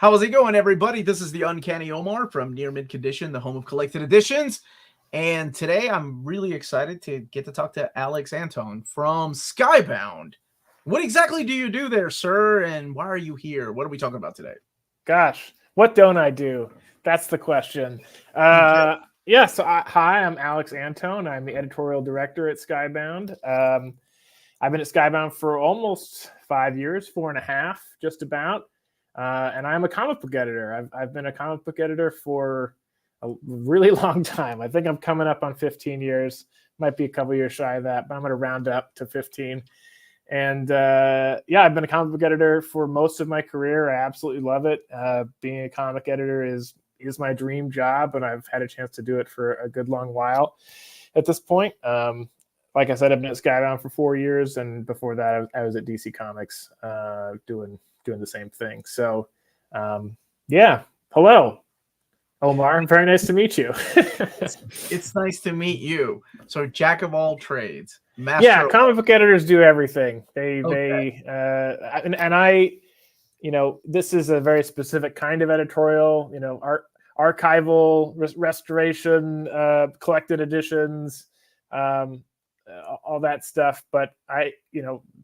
How's it going, everybody? This is the Uncanny Omar from Near Mint Condition, the home of collected editions. And today I'm really excited to get to talk to Alex Antone from Skybound. What exactly do you do there, sir? And why are you here? What are we talking about today? Gosh, what don't I do? That's the question. Okay. Hi, I'm Alex Antone. I'm the editorial director at Skybound. I've been at Skybound for almost 5 years, 4.5, just about. And I'm a comic book editor. I've been a comic book editor for a really long time. I think I'm coming up on 15 years. Might be a couple years shy of that, but I'm going to round up to 15. And I've been a comic book editor for most of my career. I absolutely love it. Being a comic editor is my dream job, and I've had a chance to do it for a good long while at this point. Like I said, I've been at Skybound for 4 years, and before that, I was at DC Comics doing the same thing. So, hello, Omar. Very nice to meet you. It's nice to meet you. So, jack of all trades. Master comic book editors do everything. I this is a very specific kind of editorial. Archival, restoration, collected editions, all that stuff. But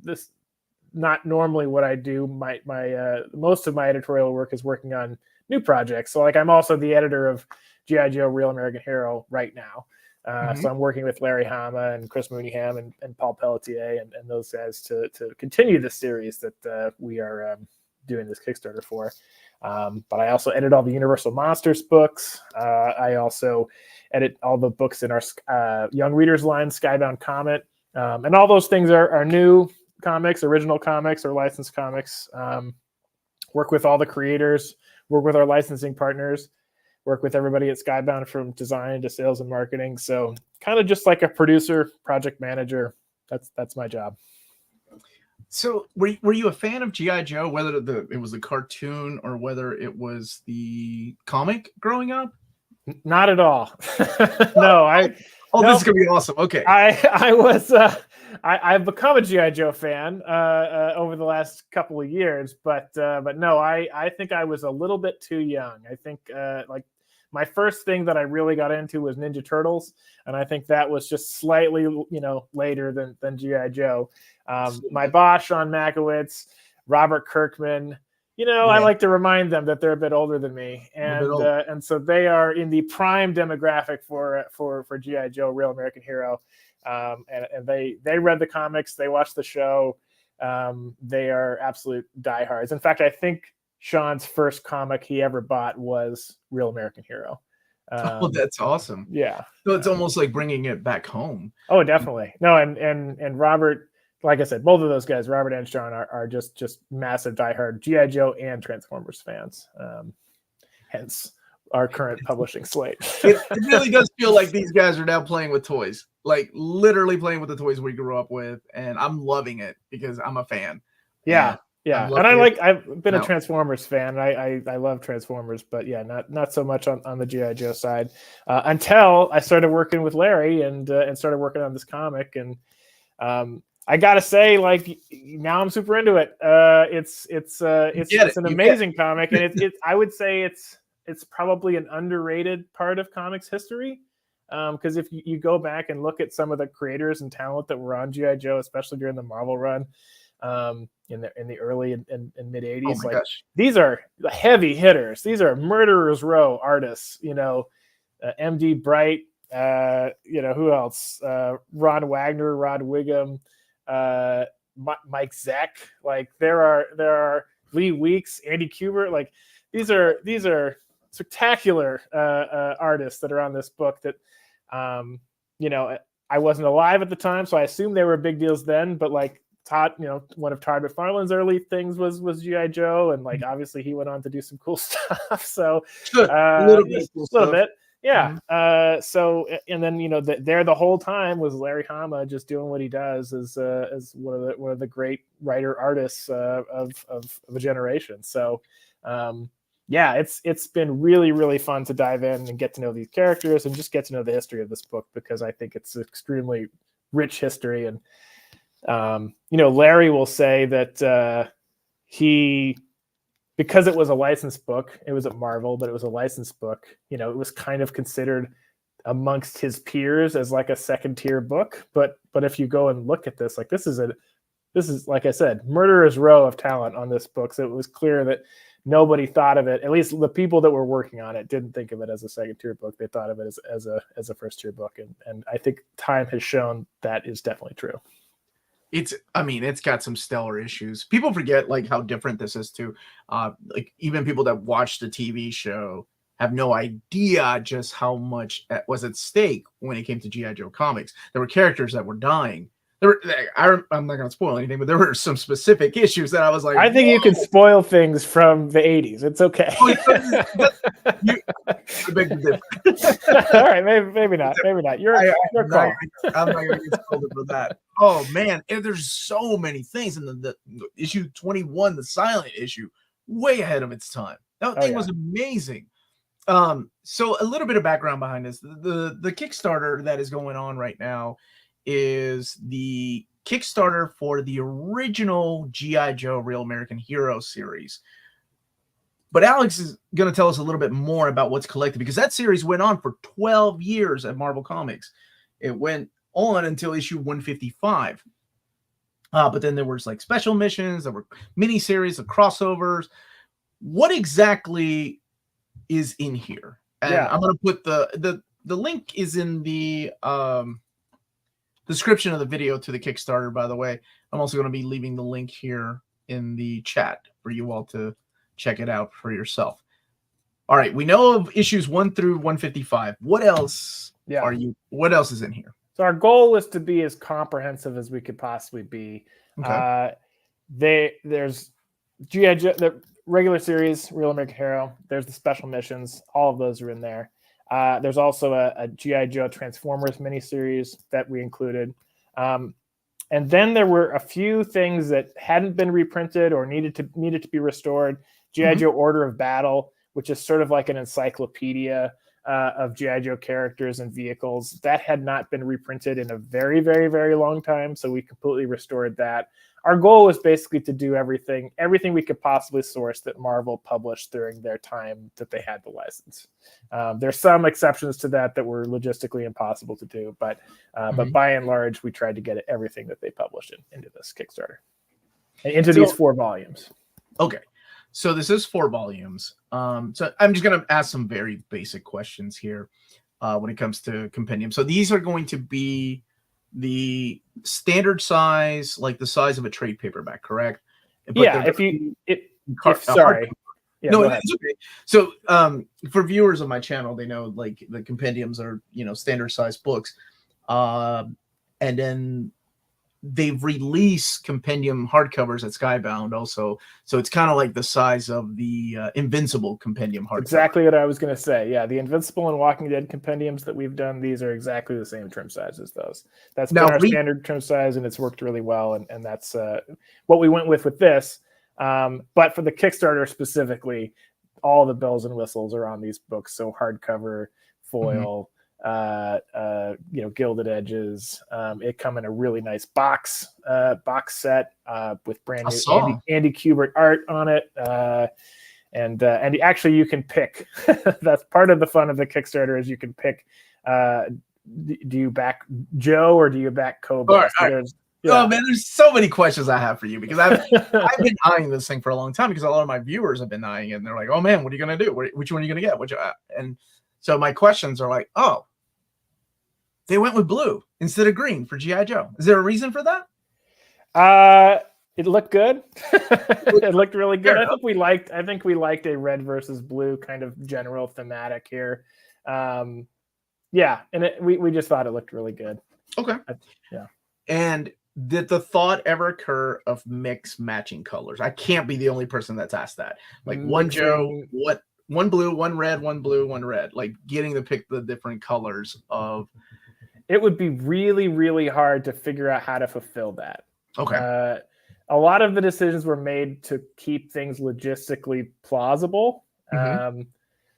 this not normally what I do. My most of my editorial work is working on new projects. So I'm also the editor of G.I. Joe Real American Hero right now. So I'm working with Larry Hama and Chris Mooneyham and Paul Pelletier and those guys to continue the series that we are doing this Kickstarter for. But I also edit all the Universal Monsters books. I also edit all the books in our Young Readers line, Skybound Comet. And all those things are new comics, original comics, or licensed comics. Work with all the creators, work with our licensing partners, work with everybody at Skybound from design to sales and marketing. So kind of just like a producer, project manager. That's my job. So were you a fan of G.I. Joe, whether it was the cartoon or whether it was the comic growing up? Not at all. No, this is gonna be awesome. Okay. I've become a G.I. Joe fan over the last couple of years, but no, I think I was a little bit too young. I think my first thing that I really got into was Ninja Turtles, and I think that was just slightly later than G.I. Joe. My boss, Sean Makowitz, Robert Kirkman. I like to remind them that they're a bit older than me, and so they are in the prime demographic for G.I. Joe Real American Hero, and they read the comics, they watched the show, they are absolute diehards. In fact, I think Sean's first comic he ever bought was Real American Hero. That's awesome. Yeah, so it's almost like bringing it back home. Oh, definitely. No, and Robert. Like I said, both of those guys, Robert and Sean, are just massive diehard G.I. Joe and Transformers fans. Hence our current publishing slate. It really does feel like these guys are now playing with toys, like literally playing with the toys we grew up with, and I'm loving it because I'm a fan. Yeah. And I've been a Transformers fan. I love Transformers, but not so much on the G.I. Joe side until I started working with Larry and started working on this comic. And I gotta say, now I'm super into it. It's an amazing comic, and I would say it's probably an underrated part of comics history. Because if you go back and look at some of the creators and talent that were on G.I. Joe, especially during the Marvel run, in the early and mid 80s, these are heavy hitters. These are Murderers Row artists. M.D. Bright. Who else? Ron Wagner, Rod Wiggum. Mike Zeck, there are Lee Weeks, Andy Kubert, these are spectacular artists that are on this book that I wasn't alive at the time, so I assume they were big deals then, but Todd, one of Todd McFarlane's early things was G.I. Joe, and obviously he went on to do some cool stuff. So a little bit. Yeah. Mm-hmm. And then there the whole time was Larry Hama just doing what he does as one of the great writer artists of a generation. So it's been really, really fun to dive in and get to know these characters and just get to know the history of this book, because I think it's extremely rich history. And Larry will say that he because it was a licensed book, it was at Marvel, but it was a licensed book. You know, it was kind of considered amongst his peers as like a second tier book. But if you go and look at this, like this is like I said, murderer's row of talent on this book. So it was clear that nobody thought of it. At least the people that were working on it didn't think of it as a second tier book. They thought of it as a first tier book, and I think time has shown that is definitely true. It's got some stellar issues. People forget like how different this is too. Like even people that watch the TV show have no idea just how much was at stake when it came to G.I. Joe comics. There were characters that were dying. I'm not going to spoil anything, but there were some specific issues that I was like, I think you can spoil things from the 80s. It's okay. Big difference. All right, maybe not. Maybe not. I'm not going to get spoiled for that. Oh man, there's so many things in the issue 21, the silent issue, way ahead of its time. That thing was amazing. So a little bit of background behind this. The Kickstarter that is going on right now is the Kickstarter for the original G.I. Joe Real American Hero series. But Alex is going to tell us a little bit more about what's collected, because that series went on for 12 years at Marvel Comics. It went on until issue 155. But then there was like special missions, there were miniseries, the crossovers. What exactly is in here? And I'm going to put the link is in the description of the video to the Kickstarter, by the way. I'm also going to be leaving the link here in the chat for you all to check it out for yourself. All right, we know of issues 1 through 155. What else what else is in here? So our goal is to be as comprehensive as we could possibly be. Okay. There's G.I. Joe, the regular series, Real American Hero. There's the special missions. All of those are in there. There's also a G.I. Joe Transformers miniseries that we included. And then there were a few things that hadn't been reprinted or needed to be restored. G.I. Joe Order of Battle, which is sort of like an encyclopedia of G.I. Joe characters and vehicles. That had not been reprinted in a very, very, very long time, so we completely restored that. Our goal was basically to do everything we could possibly source that Marvel published during their time that they had the license. There's some exceptions to that were logistically impossible to do, but by and large, we tried to get everything that they published into this Kickstarter and into these 4 volumes. Okay. So this is 4 volumes. So I'm just going to ask some very basic questions here when it comes to Compendium. So these are going to be the standard size, like the size of a trade paperback, correct? But sorry. Yeah, no, it's okay. So for viewers of my channel, they know like the Compendiums are, standard size books. And then they've released Compendium hardcovers at Skybound also. So it's kind of like the size of the Invincible Compendium hardcover. Exactly what I was going to say. Yeah, the Invincible and Walking Dead Compendiums that we've done, these are exactly the same trim size as those. That's been our standard trim size, and it's worked really well. And that's what we went with this. But for the Kickstarter specifically, all the bells and whistles are on these books. So hardcover, foil, gilded edges. It come in a really nice box set with brand new Andy Kubert art on it. And actually you can pick. That's part of the fun of the Kickstarter is you can pick. Do you back Joe or do you back Cobra? Oh man, there's so many questions I have for you because I've been eyeing this thing for a long time because a lot of my viewers have been eyeing it and they're like, oh man, what are you gonna do? Which one are you gonna get? And so my questions are like, oh, they went with blue instead of green for G.I. Joe. Is there a reason for that? It looked good. It looked really good. I think we liked a red versus blue kind of general thematic here. And we just thought it looked really good. Okay. And did the thought ever occur of mix matching colors? I can't be the only person that's asked that. Like one Joe, one blue, one red, one blue, one red. Like getting to pick the different colors of. It would be really, really hard to figure out how to fulfill that. Okay. A lot of the decisions were made to keep things logistically plausible.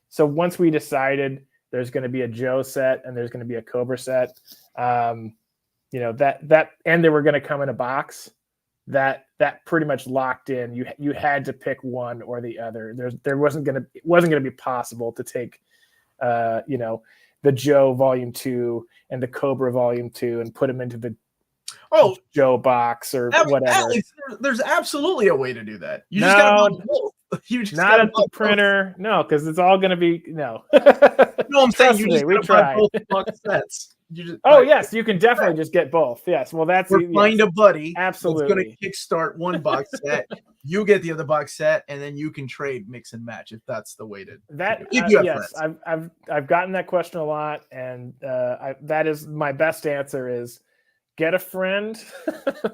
So once we decided there's going to be a Joe set and there's going to be a Cobra set, that and they were going to come in a box. that pretty much locked in. You had to pick one or the other. It wasn't gonna be possible to take the Joe Volume 2 and the Cobra Volume 2 and put them into the Joe box or whatever. Alex, there's absolutely a way to do that. You just gotta buy both. You just not at the printer, no, because it's all gonna be no. No, I'm saying you just gotta buy both box sets. Yes, you can definitely just get both. Yes, well, that's find a buddy. Absolutely, going to kickstart one box set. You get the other box set, and then you can trade, mix and match if that's the way to. If you have friends. I've gotten that question a lot, and that is my best answer is get a friend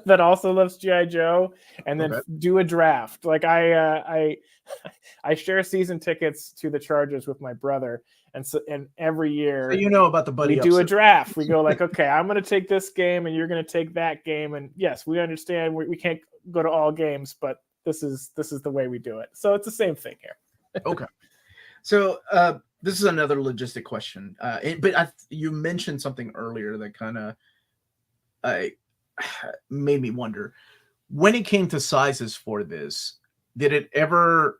that also loves G.I. Joe, and then do a draft. Like I share season tickets to the Chargers with my brother. And every year, so about the buddy, we do a draft. We go like, okay, I'm going to take this game, and you're going to take that game. And yes, we understand we can't go to all games, but this is the way we do it. So it's the same thing here. Okay, so this is another logistic question, but you mentioned something earlier that kind of made me wonder. When it came to sizes for this, did it ever?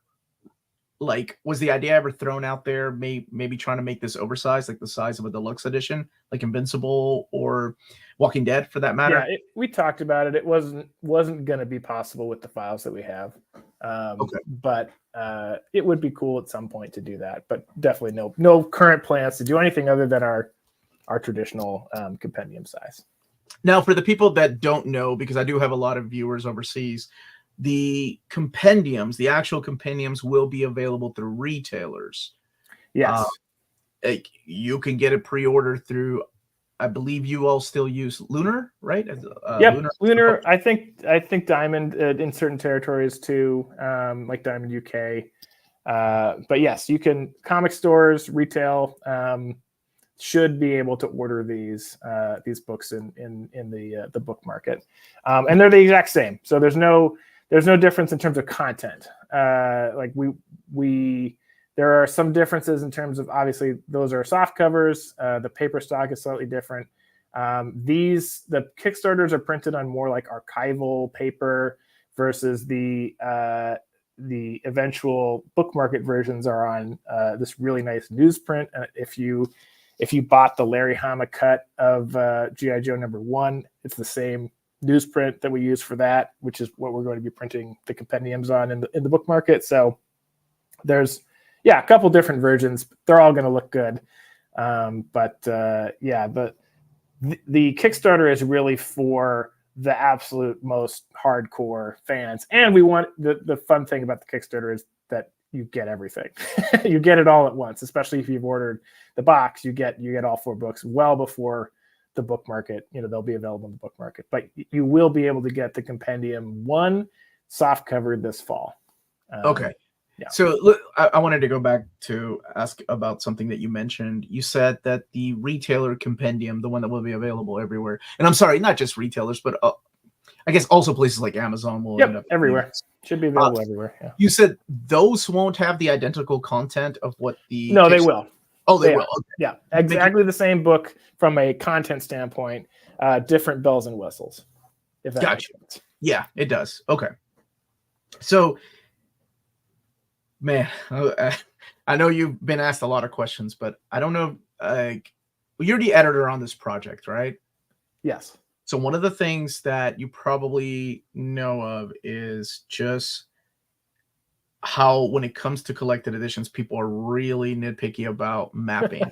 Was the idea ever thrown out there, maybe trying to make this oversized, like the size of a deluxe edition, like Invincible or Walking Dead for that matter? Yeah, we talked about it. It wasn't going to be possible with the files that we have. But it would be cool at some point to do that. But definitely no current plans to do anything other than our traditional compendium size. Now, for the people that don't know, because I do have a lot of viewers overseas, the actual compendiums will be available through retailers. Yes. You can get it pre-ordered through, I believe you all still use Lunar, right? Yep, Lunar. I think Diamond in certain territories too, like Diamond UK. But yes, you can, comic stores, retail, should be able to order these books in the book market. And they're the exact same. So there's no difference in terms of content. There are some differences in terms of, obviously those are soft covers. The paper stock is slightly different. The Kickstarters are printed on more like archival paper versus the eventual book market versions are on this really nice newsprint. If you bought the Larry Hama cut of G.I. Joe #1, it's the same newsprint that we use for that, which is what we're going to be printing the compendiums on in the book market. So there's a couple different versions. They're all going to look good. But the Kickstarter is really for the absolute most hardcore fans. And we want the fun thing about the Kickstarter is that you get everything. You get it all at once, especially if you've ordered the box, you get all 4 books well before the book market, they'll be available in the book market, but you will be able to get the Compendium 1 soft cover this fall. Okay. Yeah. So look, I wanted to go back to ask about something that you mentioned. You said that the retailer compendium, the one that will be available everywhere, and I'm sorry, not just retailers, but I guess also places like Amazon will end up everywhere. Should be available everywhere. Yeah. You said those won't have the identical content of what the... No, they will. Oh, they will. Okay. Yeah, exactly the same book from a content standpoint, different bells and whistles. If that makes sense. Yeah, it does. Okay. So, man, I know you've been asked a lot of questions, but I don't know. You're the editor on this project, right? Yes. So one of the things that you probably know of is just how, when it comes to collected editions, people are really nitpicky about mapping,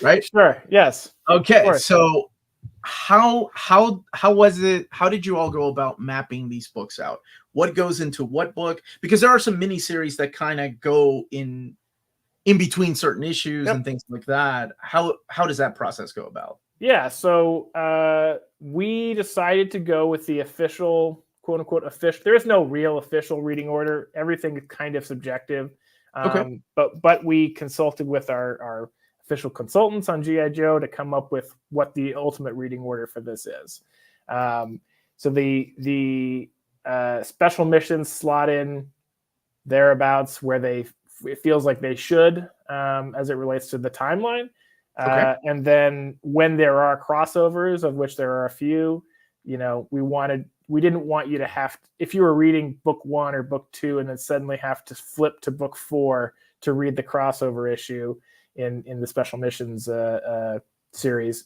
right? Sure. Yes. Okay. So how was it? How did you all go about mapping these books out? What goes into what book? Because there are some mini series that kind of go in between certain issues and things like that. How does that process go about? Yeah. So we decided to go with the official, quote unquote, official. There is no real official reading order. Everything is kind of subjective. But we consulted with our official consultants on G.I. Joe to come up with what the ultimate reading order for this is. So the special missions slot in thereabouts where it feels like they should, as it relates to the timeline. And then when there are crossovers, of which there are a few, we didn't want you to have to, if you were reading book 1 or book 2 and then suddenly have to flip to book 4 to read the crossover issue in the special missions series.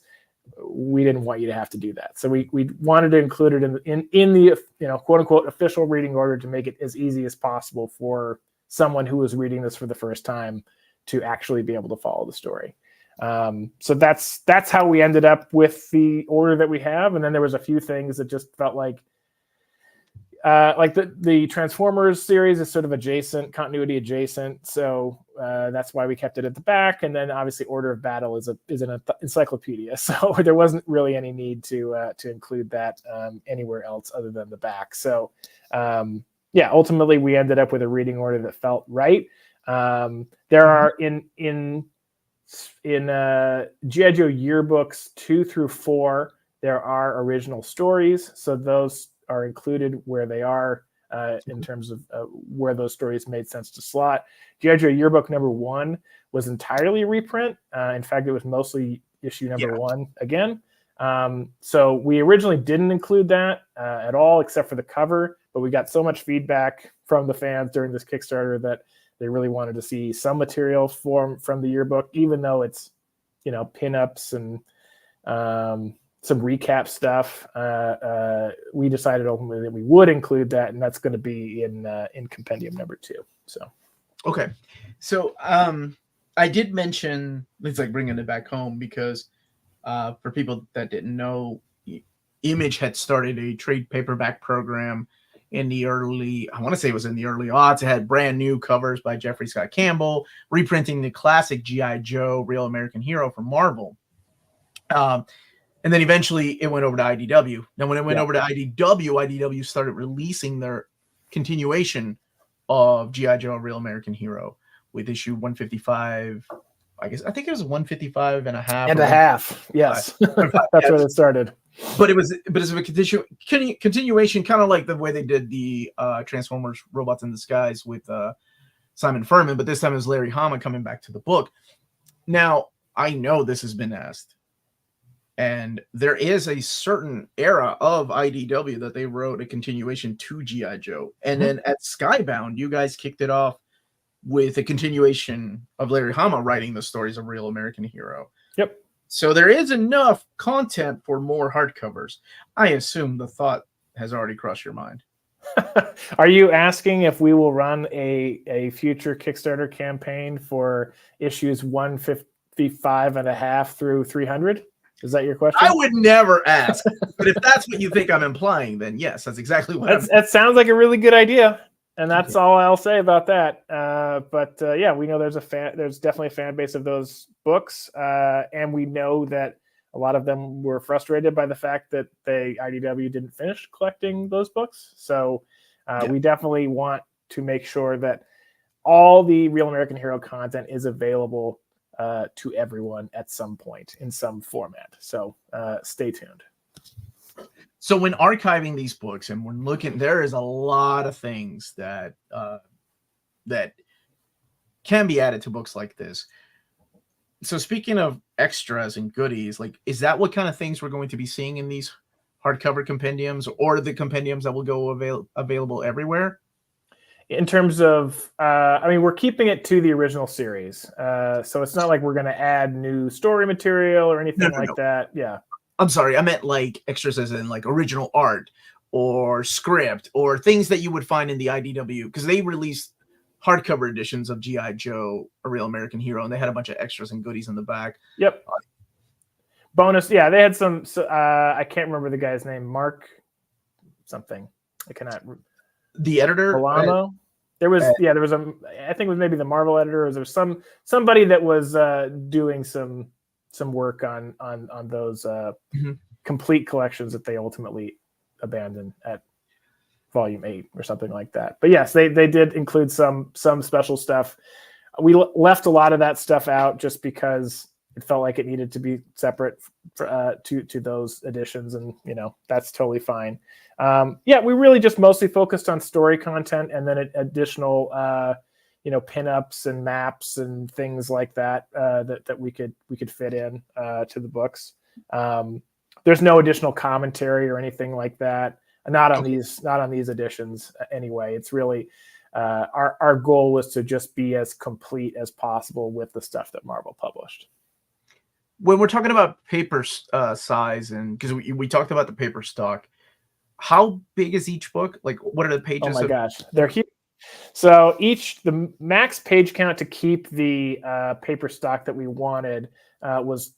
We didn't want you to have to do that. So we wanted to include it in the quote unquote official reading order to make it as easy as possible for someone who was reading this for the first time to actually be able to follow the story. So that's how we ended up with the order that we have. And then there was a few things that just felt like the Transformers series is sort of continuity adjacent. So that's why we kept it at the back. And then obviously Order of Battle is an encyclopedia. So there wasn't really any need to include that anywhere else other than the back. So ultimately we ended up with a reading order that felt right. There are in G.I. Joe yearbooks 2 through 4, there are original stories. So those are included where they are in terms of where those stories made sense to slot. G.I. Joe yearbook number 1 was entirely a reprint. In fact, it was mostly issue number 1 again. So we originally didn't include that at all, except for the cover. But we got so much feedback from the fans during this Kickstarter that they really wanted to see some material from the yearbook, even though it's, pinups and some recap stuff. We decided ultimately that we would include that, and that's going to be in Compendium number 2. So, okay, so I did mention it's like bringing it back home because for people that didn't know, Image had started a trade paperback program in the early, I want to say it was in the early aughts. It had brand new covers by Jeffrey Scott Campbell, reprinting the classic G.I. Joe Real American Hero from Marvel. And then eventually it went over to IDW. Now, when it went over to IDW started releasing their continuation of G.I. Joe Real American Hero with issue 155. I think it was 155 and a half. And a half, yes. That's where it started. But it's a continuation, kind of like the way they did the Transformers Robots in Disguise with Simon Furman, but this time it was Larry Hama coming back to the book. Now, I know this has been asked, and there is a certain era of IDW that they wrote a continuation to G.I. Joe. And then at Skybound, you guys kicked it off with a continuation of Larry Hama writing the stories of Real American Hero. Yep. So there is enough content for more hardcovers. I assume the thought has already crossed your mind. Are you asking if we will run a future Kickstarter campaign for issues 155 and a half through 300? Is that your question? I would never ask. But if that's what you think I'm implying, then yes, that's exactly what that sounds like a really good idea. And that's all I'll say about that. But we know there's definitely a fan base of those books. And we know that a lot of them were frustrated by the fact that IDW didn't finish collecting those books. So we definitely want to make sure that all the Real American Hero content is available to everyone at some point in some format. So stay tuned. So when archiving these books and when looking, there is a lot of things that that can be added to books like this. So speaking of extras and goodies, like, is that what kind of things we're going to be seeing in these hardcover compendiums, or the compendiums that will go available everywhere? In terms of, we're keeping it to the original series. So it's not like we're going to add new story material or anything that. Yeah. I'm sorry, I meant like extras as in like original art or script or things that you would find in the IDW, because they released hardcover editions of G.I. Joe, A Real American Hero, and they had a bunch of extras and goodies in the back. Yep. Bonus, they had some, I can't remember the guy's name, Mark something. I cannot. The editor? Milano? There was I think it was maybe the Marvel editor, or there was somebody that was doing some work on those complete collections that they ultimately abandoned at volume 8 or something like that. But yes, they did include some special stuff. We left a lot of that stuff out just because it felt like it needed to be separate to those editions, and that's totally fine. We really just mostly focused on story content, and then additional pinups and maps and things like that that we could fit in to the books. there's no additional commentary or anything like that. Not on these editions anyway. It's really our goal was to just be as complete as possible with the stuff that Marvel published. When we're talking about paper size, and because we talked about the paper stock, how big is each book? Like, what are the pages? Oh my gosh, they're huge. So the max page count to keep the paper stock that we wanted was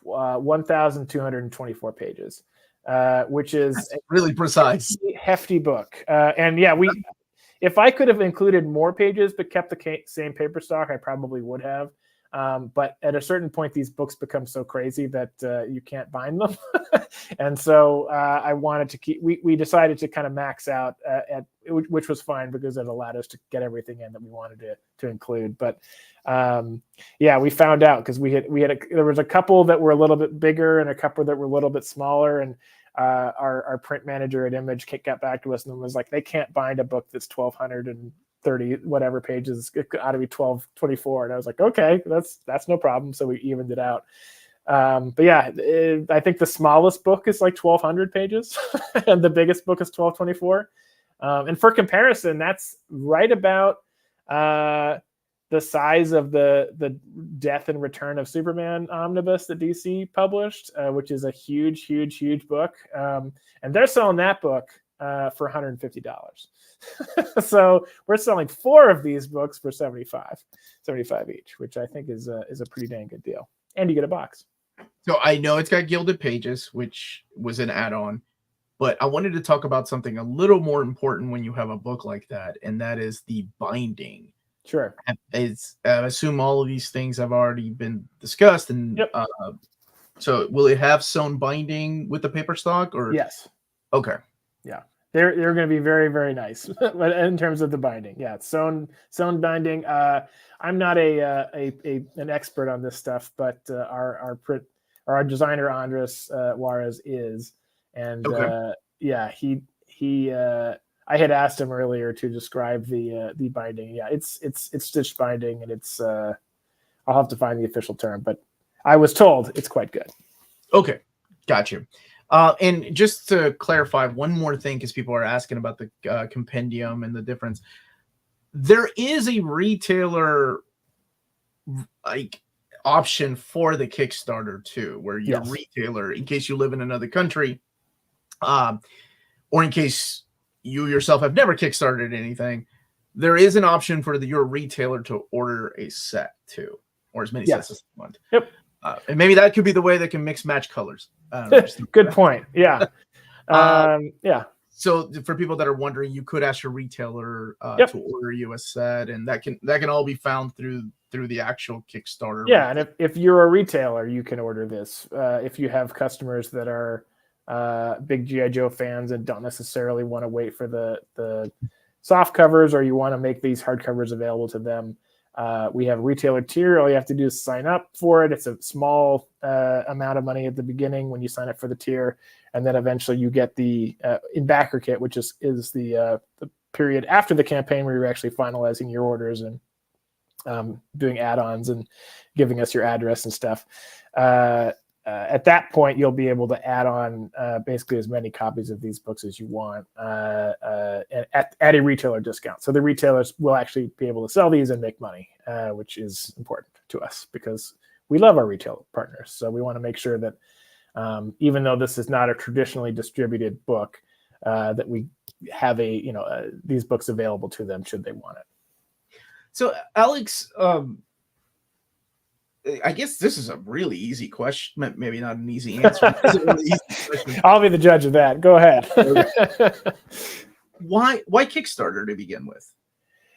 1,224 pages, which is That's really precise, hefty book. And yeah, if I could have included more pages but kept the same paper stock, I probably would have. But at a certain point, these books become so crazy that you can't bind them. And so I wanted to keep, we decided to kind of max out which was fine because it allowed us to get everything in that we wanted to include. But yeah, we found out because there was a couple that were a little bit bigger and a couple that were a little bit smaller. And our print manager at Image got back to us and was like, they can't bind a book that's 1,230 whatever pages. It ought to be 1,224. And I was like, okay, that's no problem. So we evened it out. But yeah, I think the smallest book is like 1,200 pages and the biggest book is 1,224. And for comparison, that's right about the size of the Death and Return of Superman omnibus that DC published, which is a huge, huge, huge book. And they're selling that book for $150. So we're selling 4 of these books for $75 each, which I think is a pretty dang good deal. And you get a box. So I know it's got gilded pages, which was an add-on, but I wanted to talk about something a little more important when you have a book like that, and that is the binding. Sure. I assume all of these things have already been discussed, and yep. So will it have sewn binding with the paper stock, or? Yes. Okay. Yeah. They're going to be very, very nice in terms of the binding. Yeah, it's sewn binding. I'm not an expert on this stuff, but our designer Andres Juarez is, and okay. Yeah, he I had asked him earlier to describe the binding. Yeah, it's stitched binding, and it's I'll have to find the official term, but I was told it's quite good. Okay, gotcha. And just to clarify one more thing, because people are asking about the compendium and the difference, there is a retailer option for the Kickstarter too, where your retailer, in case you live in another country, or in case you yourself have never Kickstarted anything, there is an option for your retailer to order a set too, or as many sets as you want. Yep. And maybe that could be the way they can mix match colors. Good point. Yeah. Yeah. So for people that are wondering, you could ask your retailer to order you a set, and that can all be found through the actual Kickstarter. Yeah, and if you're a retailer, you can order this. If you have customers that are big G.I. Joe fans and don't necessarily want to wait for the soft covers, or you want to make these hardcovers available to them, we have a retailer tier. All you have to do is sign up for it. It's a small amount of money at the beginning when you sign up for the tier, and then eventually you get the in backer kit, which is the period after the campaign where you're actually finalizing your orders and doing add-ons and giving us your address and stuff. At that point, you'll be able to add on basically as many copies of these books as you want at a retailer discount. So the retailers will actually be able to sell these and make money, which is important to us because we love our retail partners. So we want to make sure that even though this is not a traditionally distributed book, that we have these books available to them should they want it. So Alex, I guess this is a really easy question. Maybe not an easy answer. Really easy I'll be the judge of that. Go ahead. Okay. Why Kickstarter to begin with?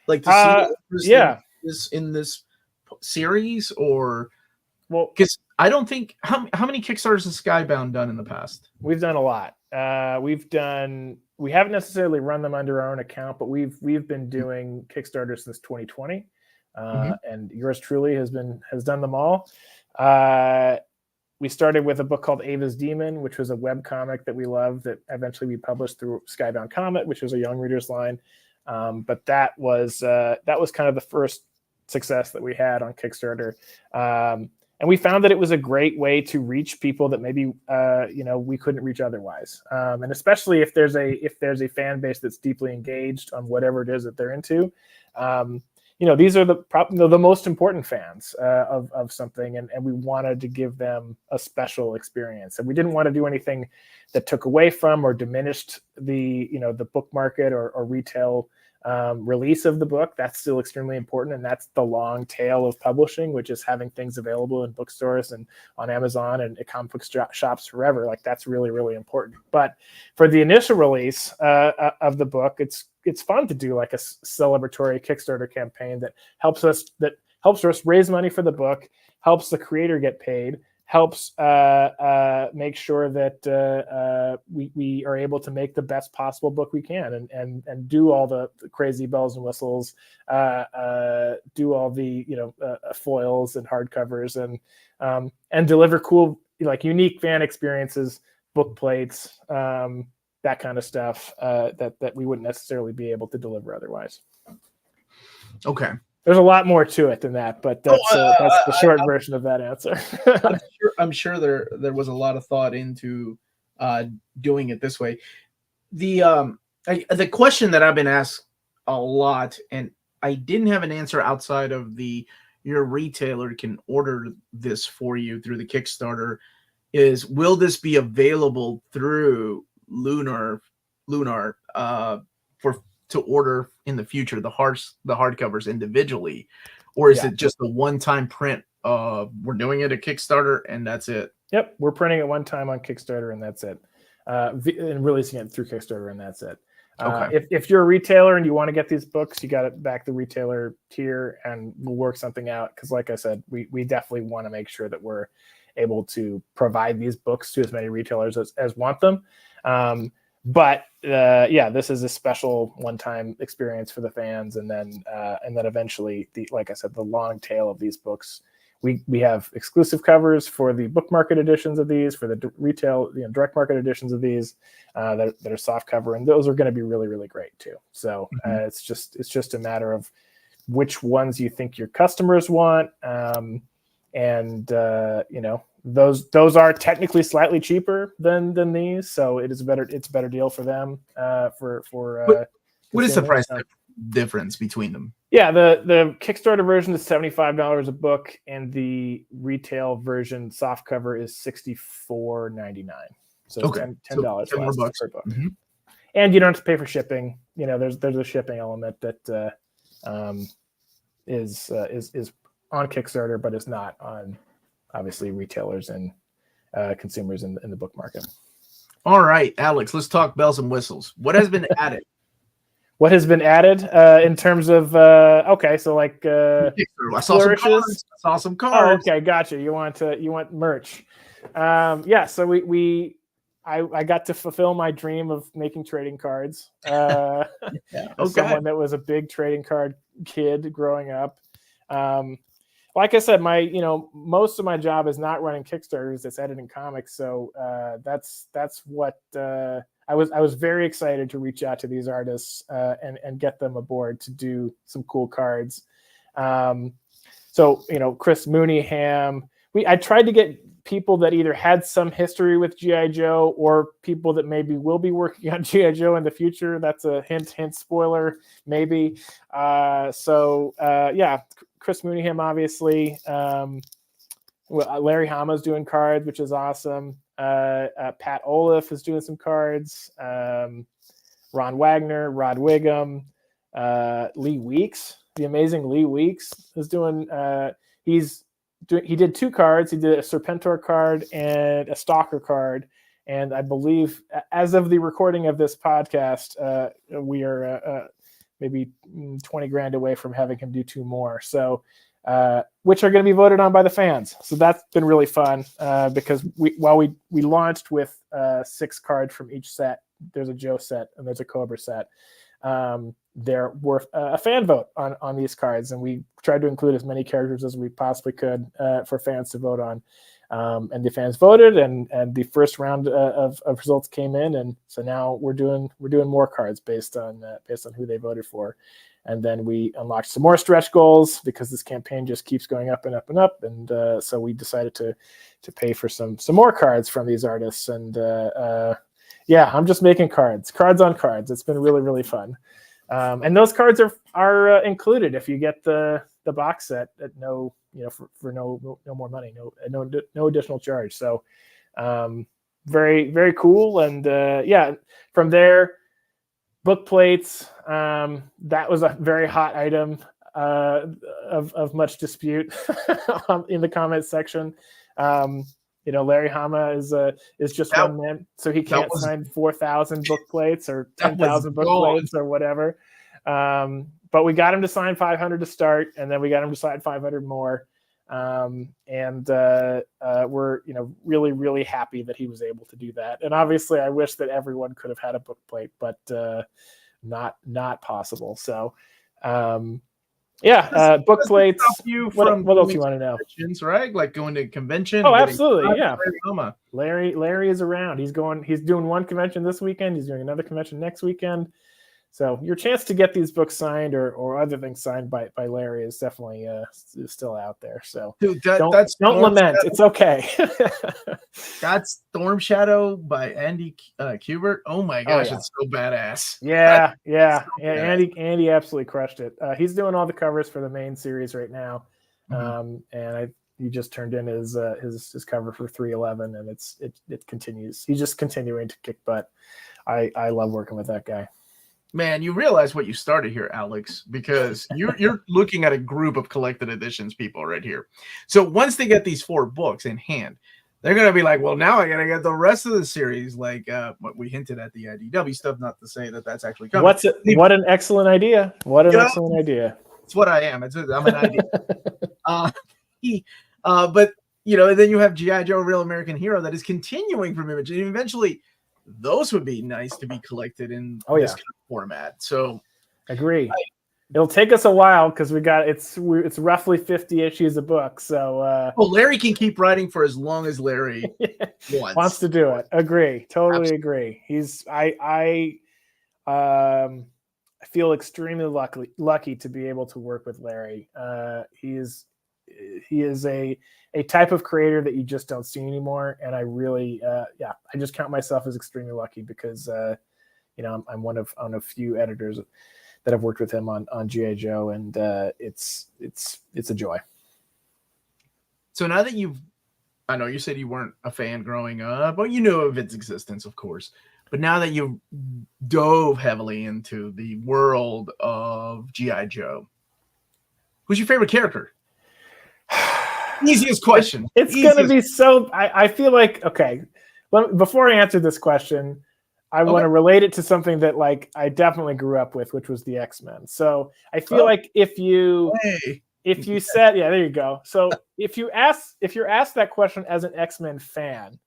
Like to see in this series, or because I don't think how many Kickstarters has Skybound done in the past? We've done a lot. We haven't necessarily run them under our own account, but we've been doing Kickstarter since 2020. And yours truly has done them all. We started with a book called Ava's Demon, which was a web comic that we loved that eventually we published through Skybound Comet, which was a young readers line. But that was kind of the first success that we had on Kickstarter. And we found that it was a great way to reach people that maybe we couldn't reach otherwise. And especially if there's a fan base that's deeply engaged on whatever it is that they're into. These are the most important fans of something, and we wanted to give them a special experience. And we didn't want to do anything that took away from or diminished the book market or retail release of the book. That's still extremely important, and that's the long tail of publishing, which is having things available in bookstores and on Amazon and comic book shops forever. Like, that's really, really important. But for the initial release of the book, it's fun to do like a celebratory Kickstarter campaign that helps us raise money for the book, helps the creator get paid, helps make sure that we are able to make the best possible book we can, and do all the crazy bells and whistles, do all the foils and hardcovers, and deliver cool, like, unique fan experiences, book plates, that kind of stuff that we wouldn't necessarily be able to deliver otherwise. Okay. There's a lot more to it than that, but that's the short version of that answer. I'm sure there was a lot of thought into doing it this way. The question that I've been asked a lot, and I didn't have an answer outside of your retailer can order this for you through the Kickstarter, is will this be available through Lunar to order in the future, the hardcovers individually, or is it just a one-time print we're doing it at Kickstarter and that's it? Yep, we're printing it one time on Kickstarter and that's it, and releasing it through Kickstarter and that's it. Okay. If you're a retailer and you want to get these books, you got to back the retailer tier and we'll work something out, because like I said, we definitely want to make sure that we're able to provide these books to as many retailers as want them. But this is a special one-time experience for the fans, and then eventually, like I said, the long tail of these books. We have exclusive covers for the book market editions of these, for the retail, direct market editions of these that are soft cover, and those are going to be really, really great too. So it's just a matter of which ones you think your customers want, those are technically slightly cheaper than these, so it's a better deal for them. What is the price difference between them? Yeah, the Kickstarter version is $75 a book, and the retail version soft cover is $64.99. So $10 less bucks per book. Mm-hmm. And you don't have to pay for shipping. There's a shipping element that is on Kickstarter, but is not on, obviously, retailers and consumers in the book market. All right, Alex, let's talk bells and whistles. What has been added? What has been added in terms of so like I saw some cards. Oh, okay, gotcha. You want merch? So I got to fulfill my dream of making trading cards. As someone that was a big trading card kid growing up. Like I said, most of my job is not running Kickstarters; it's editing comics. So that's what I was very excited to reach out to these artists and get them aboard to do some cool cards. Chris Mooneyham. I tried to get people that either had some history with G.I. Joe or people that maybe will be working on G.I. Joe in the future. That's a hint, spoiler, maybe. Chris Mooneyham, obviously. Larry Hama's doing cards, which is awesome. Pat Olaf is doing some cards. Ron Wagner, Rod Wiggum, Lee Weeks, the amazing Lee Weeks is doing. He did 2 cards. He did a Serpentor card and a Stalker card. And I believe, as of the recording of this podcast, we are maybe $20,000 away from having him do 2 more. So, which are going to be voted on by the fans. So that's been really fun because we launched with 6 cards from each set. There's a Joe set and there's a Cobra set. There were a fan vote on these cards, and we tried to include as many characters as we possibly could for fans to vote on. And the fans voted, and the first round of results came in, and so now we're doing more cards based on who they voted for. And then we unlocked some more stretch goals because this campaign just keeps going up and up and up. And so we decided to pay for some more cards from these artists. And yeah, I'm just making cards on cards. It's been really, really fun. And those cards are included if you get the box set at no more money, no additional charge. So very, very cool. And yeah, from there, book plates, that was a very hot item of much dispute in the comments section. Larry Hama is just one man, so he can't sign 4,000 book plates or 10,000 book plates or whatever. But we got him to sign 500 to start, and then we got him to sign 500 more. We're really, really happy that he was able to do that. And obviously I wish that everyone could have had a book plate, but not possible. So book plates. What else you want to know? Right, like going to convention. Oh, absolutely. Yeah, Larry is around. He's doing one convention this weekend. He's doing another convention next weekend. So your chance to get these books signed or other things signed by Larry is definitely is still out there. So dude, don't lament. It's okay. Got Storm Shadow by Andy Kubert. Oh my gosh, it's so badass. Yeah. Andy absolutely crushed it. He's doing all the covers for the main series right now, and he just turned in his cover for 311, and it continues. He's just continuing to kick butt. I love working with that guy. Man, you realize what you started here, Alex, because you're looking at a group of collected editions people right here. So once they get these 4 books in hand, they're going to be like, well, now I got to get the rest of the series, like what we hinted at the IDW stuff, not to say that that's actually coming. What an excellent idea. What an excellent idea. It's what I am. I'm an idea. But, and then you have G.I. Joe Real American Hero that is continuing from Image, and eventually those would be nice to be collected in this kind of format. So agree. It'll take us a while because it's roughly 50 issues a book. So Larry can keep writing for as long as Larry wants to do it. Agree. Totally agree. I feel extremely lucky to be able to work with Larry. He is a type of creator that you just don't see anymore. And I really, I just count myself as extremely lucky because, I'm one of a few editors that have worked with him on G.I. Joe, and it's a joy. So now that I know you said you weren't a fan growing up, but you knew of its existence, of course. But now that you've dove heavily into the world of G.I. Joe, who's your favorite character? Easiest question. It's going to be so... I feel like... Okay. Before I answer this question, I want to relate it to something that I definitely grew up with, which was the X-Men. So I feel like if you said... Yeah, there you go. So if you're asked that question as an X-Men fan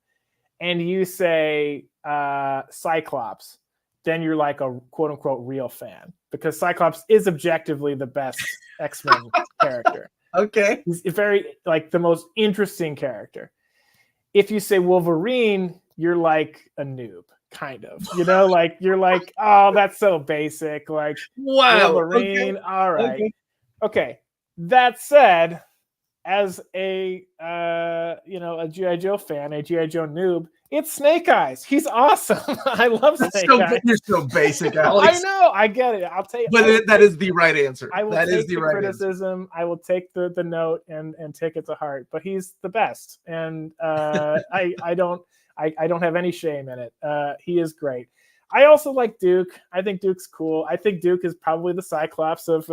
and you say Cyclops, then you're like a quote-unquote real fan because Cyclops is objectively the best X-Men character. Okay. He's very the most interesting character. If you say Wolverine, you're like a noob, kind of. You're like, oh, that's so basic. Wow. Wolverine. Okay. All right. Okay. That said, as a G.I. Joe fan, a G.I. Joe noob, it's Snake Eyes. He's awesome. I love Snake Eyes. You're so basic, Alex. I know. I get it. I'll take. But that is the right answer. I will take the criticism. I will take the note and take it to heart. But he's the best, and I don't have any shame in it. He is great. I also like Duke. I think Duke's cool. I think Duke is probably the Cyclops of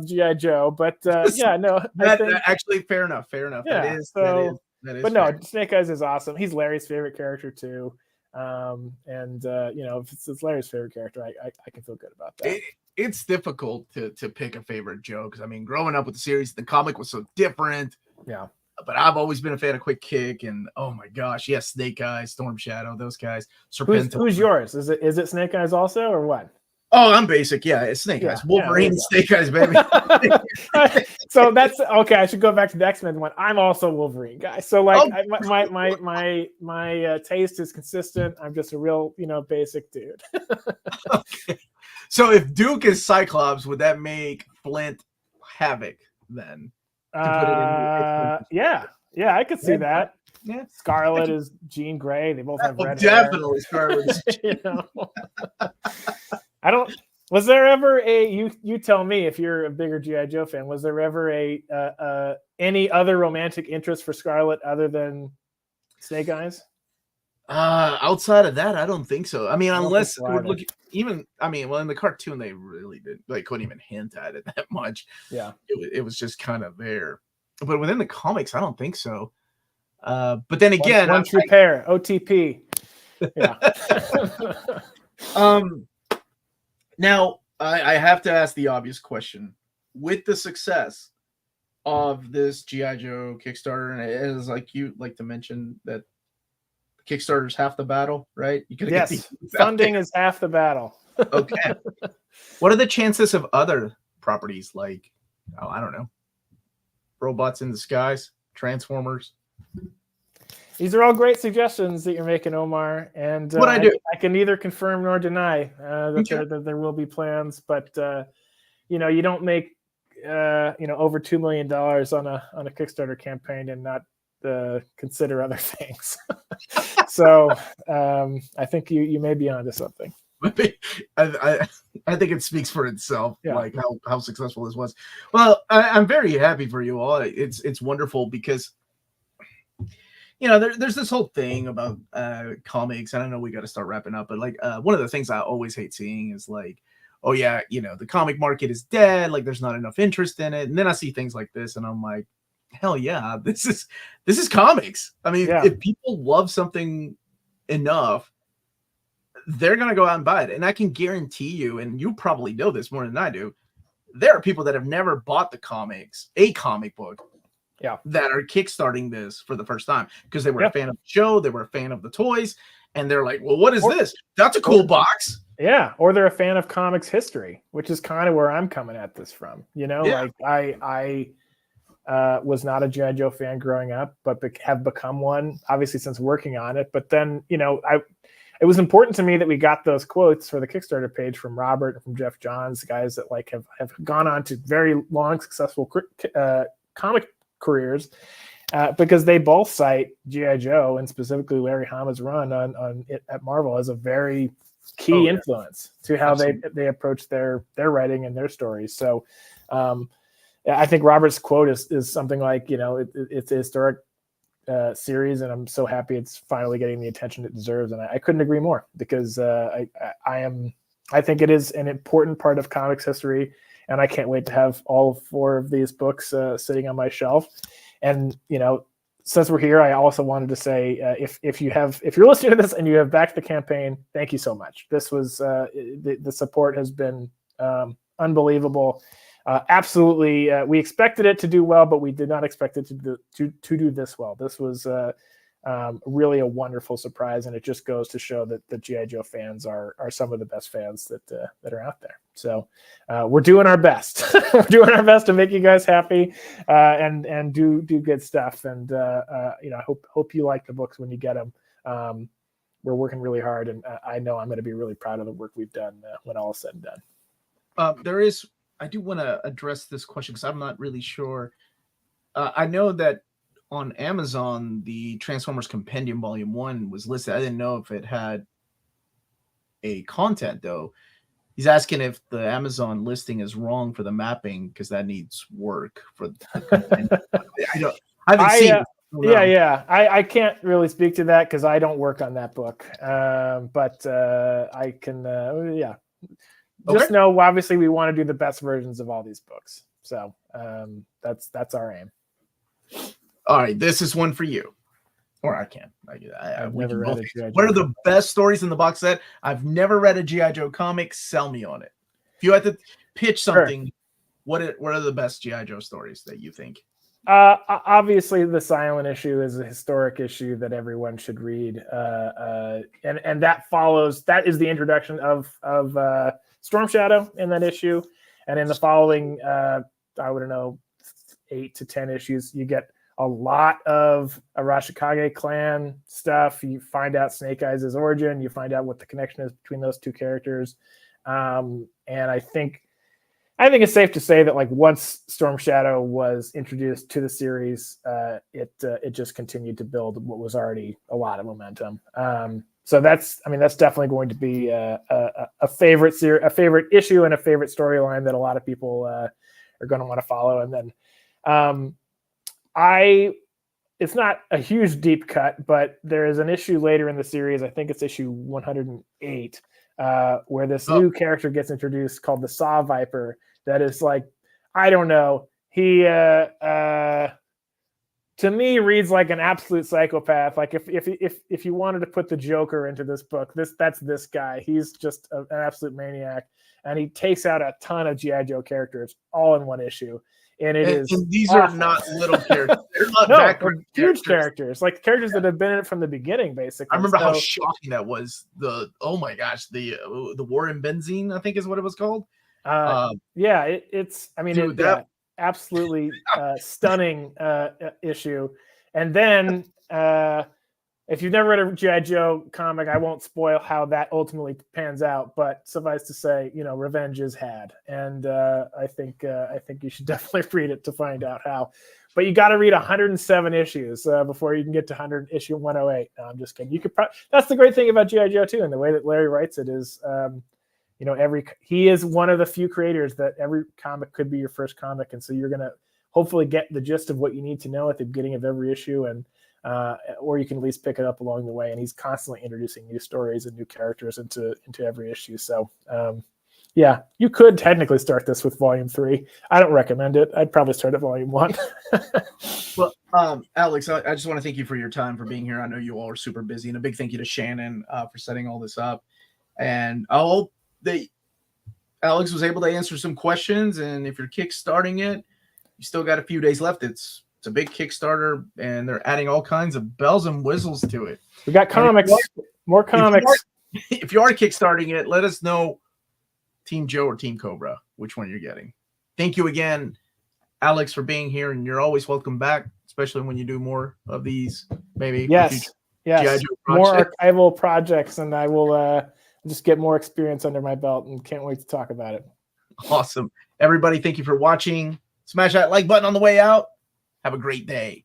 G.I. Joe. But actually, fair enough. Yeah, that is but fair. No, Snake Eyes is awesome. He's Larry's favorite character too. If it's Larry's favorite character, I can feel good about that. It's difficult to pick a favorite Joe because growing up with the series, the comic was so different. Yeah. But I've always been a fan of Quick Kick, and oh my gosh, yes, Snake Eyes, Storm Shadow, those guys. Serpentor. Who's yours? Is it Snake Eyes also, or what? Oh, I'm basic. Yeah, it's Snake Eyes. Wolverine, Snake Eyes, baby. So that's okay. I should go back to the X-Men one. I'm also Wolverine guy. So like my taste is consistent. I'm just a real, basic dude. Okay. So if Duke is Cyclops, would that make Flint Havoc then? Yeah, I could see that. Yeah. Scarlet is Jean Grey. They both have red definitely hair. Scarlet. I don't. Was there ever you tell me if you're a bigger G.I. Joe fan, was there ever any other romantic interest for Scarlet other than Snake Eyes? Outside of that, I don't think so. I mean, unless we're looking in the cartoon, they really couldn't even hint at it that much. Yeah. It was just kind of there. But within the comics, I don't think so. But then again, one true pair, OTP. Yeah. Now I have to ask the obvious question: with the success of this G.I. Joe Kickstarter, and it is like you like to mention that Kickstarter's half the battle, right? You gotta get funding is half the battle. Okay. What are the chances of other properties like, I don't know, Robots in Disguise, Transformers? These are all great suggestions that you're making, Omar, and I can neither confirm nor deny that there will be plans, but you don't make over $2 million on a Kickstarter campaign and not consider other things. So I think you may be onto something. I think it speaks for itself, like how successful this was. Well, I'm very happy for you all. It's wonderful because there's this whole thing about comics, and I know we got to start wrapping up, but like one of the things I always hate seeing is like, oh yeah, the comic market is dead, like there's not enough interest in it, and then I see things like this, and I'm like, hell yeah, this is comics. I mean, if people love something enough, they're gonna go out and buy it, and I can guarantee you, and you probably know this more than I do, there are people that have never bought a comic book, that are kickstarting this for the first time because they were a fan of the show, they were a fan of the toys, and they're like, well, what is this? That's a cool box. Yeah, or they're a fan of comics history, which is kind of where I'm coming at this from. Like I was not a G.I. Joe fan growing up, but have become one, obviously, since working on it. But then, it was important to me that we got those quotes for the Kickstarter page from Robert and from Jeff Johns, guys that like have gone on to very long, successful comic careers, because they both cite G.I. Joe and specifically Larry Hama's run on it at Marvel as a very key influence to how they approach their writing and their stories. So I think Robert's quote is something like, it's a historic series, and I'm so happy it's finally getting the attention it deserves. And I couldn't agree more, because I think it is an important part of comics history, and I can't wait to have all 4 of these books sitting on my shelf. And since we're here, I also wanted to say, if you're listening to this and you have backed the campaign, thank you so much. This was the support has been unbelievable. Absolutely, we expected it to do well, but we did not expect it to do this well. This was really a wonderful surprise, and it just goes to show that the G.I. Joe fans are some of the best fans that are out there. So we're doing our best. We're doing our best to make you guys happy and do good stuff. And I hope you like the books when you get them. We're working really hard, and I know I'm going to be really proud of the work we've done when all is said and done. I do want to address this question because I'm not really sure. I know that on Amazon, the Transformers Compendium Volume 1 was listed. I didn't know if it had a content, though. He's asking if the Amazon listing is wrong for the mapping, because that needs work for the compendium. I haven't seen it. Yeah. I can't really speak to that because I don't work on that book. But I can, Just know, obviously, we want to do the best versions of all these books. So that's our aim. All right, this is one for you. Or I can. I've never read a G.I. Joe. What are the best stories in the box set? I've never read a G.I. Joe comic. Sell me on it. If you had to pitch something, what are the best G.I. Joe stories that you think? Obviously, the silent issue is a historic issue that everyone should read, and that follows. That is the introduction of Storm Shadow in that issue, and in the following, I don't know, 8 to 10 issues, you get a lot of Arashikage clan stuff. You find out Snake Eyes' origin. You find out what the connection is between those two characters, and I think it's safe to say that, like, once Storm Shadow was introduced to the series, it just continued to build what was already a lot of momentum. So that's definitely going to be a favorite a favorite issue and a favorite storyline that a lot of people are going to want to follow. And then it's not a huge deep cut, but there is an issue later in the series. I think it's issue 108, where this new character gets introduced called the Saw Viper. That is, like, I don't know. He to me reads like an absolute psychopath. Like, if you wanted to put the Joker into this book, that's this guy. He's just an absolute maniac, and he takes out a ton of G.I. Joe characters all in one issue. And these are not little characters. They're not huge characters, like characters that have been in it from the beginning, basically. I remember how shocking that was. The War in Benzene, I think is what it was called. It's absolutely stunning issue. And then if you've never read a G.I. Joe comic, I won't spoil how that ultimately pans out, but suffice to say, revenge is had. And I think you should definitely read it to find out how. But you got to read 107 issues before you can get to issue 108. No, I'm just kidding. You could that's the great thing about G.I. Joe too, and the way that Larry writes it is he is one of the few creators that every comic could be your first comic, and so you're gonna hopefully get the gist of what you need to know at the beginning of every issue, and or you can at least pick it up along the way. And he's constantly introducing new stories and new characters into every issue. So you could technically start this with volume 3. I don't recommend it. I'd probably start at volume 1. Well, Alex, I just want to thank you for your time, for being here. I know you all are super busy, and a big thank you to Shannon for setting all this up. And I hope that Alex was able to answer some questions. And if you're kickstarting it, you still got a few days left. It's a big Kickstarter, and they're adding all kinds of bells and whistles to it. We got comics, more comics. If you are kickstarting it, let us know, Team Joe or Team Cobra, which one you're getting. Thank you again, Alex, for being here, and you're always welcome back, especially when you do more of these. Maybe yes, more archival projects, and I will just get more experience under my belt, and can't wait to talk about it. Awesome. Everybody, thank you for watching. Smash that like button on the way out. Have a great day.